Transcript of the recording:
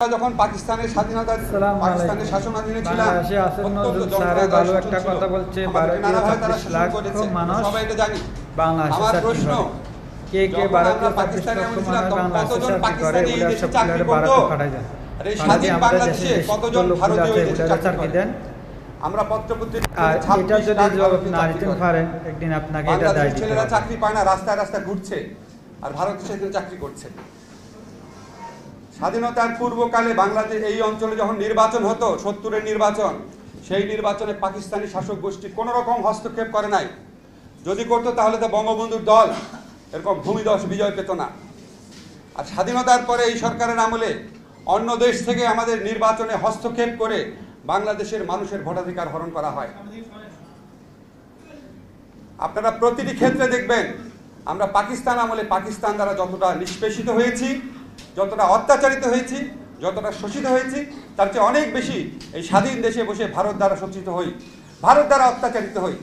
যখন পাকিস্তানের স্বাধীনতার পাকিস্তানের শাসনাধীনে ছিলাম ভালো একটা কথা বলছে 12-36 লাখ মানুষ সবাই এটা জানি। বাংলাদেশে আমার প্রশ্ন, কে কে 12-36 লক্ষ মানুষ বাংলাদেশে চাকরি করে বলে সব প্লেয়ার ভারতে পাঠায় যায়। আর এই স্বাধীন বাংলাদেশে কতজন ভারতীয় এই দেশে চাকরি দেন? আমরা আর এটা যদি জবাব না দিতে পারেন একদিন আপনাকে এটা দায়িত্ব দিতে ছেলেরা হবে। চাকরি পায় না, রাস্তায় রাস্তায় ঘুরছে, আর ভারতে সেখানে চাকরি করছে। স্বাধীনতার পূর্বকালে বাংলাদেশ এই অঞ্চলে যখন নির্বাচন হতো, 70-এর নির্বাচন, সেই নির্বাচনে পাকিস্তানি শাসক গোষ্ঠী কোনো রকম হস্তক্ষেপ করে নাই। যদি করতো তাহলে তো বঙ্গবন্ধুর দল এরকম ভূমিধস বিজয় পেত না। আর স্বাধীনতার পরে এই সরকারের আমলে অন্য দেশ থেকে আমাদের নির্বাচনে হস্তক্ষেপ করে বাংলাদেশের মানুষের ভোটাধিকার হরণ করা হয়। আপনারা প্রতিটি ক্ষেত্রে দেখবেন আমরা পাকিস্তান আমলে পাকিস্তান দ্বারা যতটা নিষ্পেষিত হয়েছি, যতটা অত্যাচারিত হয়েছি, যতটা শোষিত হয়েছি, তার চেয়ে অনেক বেশি এই স্বাধীন দেশে বসে ভারত দ্বারা শোষিত হই, ভারত দ্বারা অত্যাচারিত হই।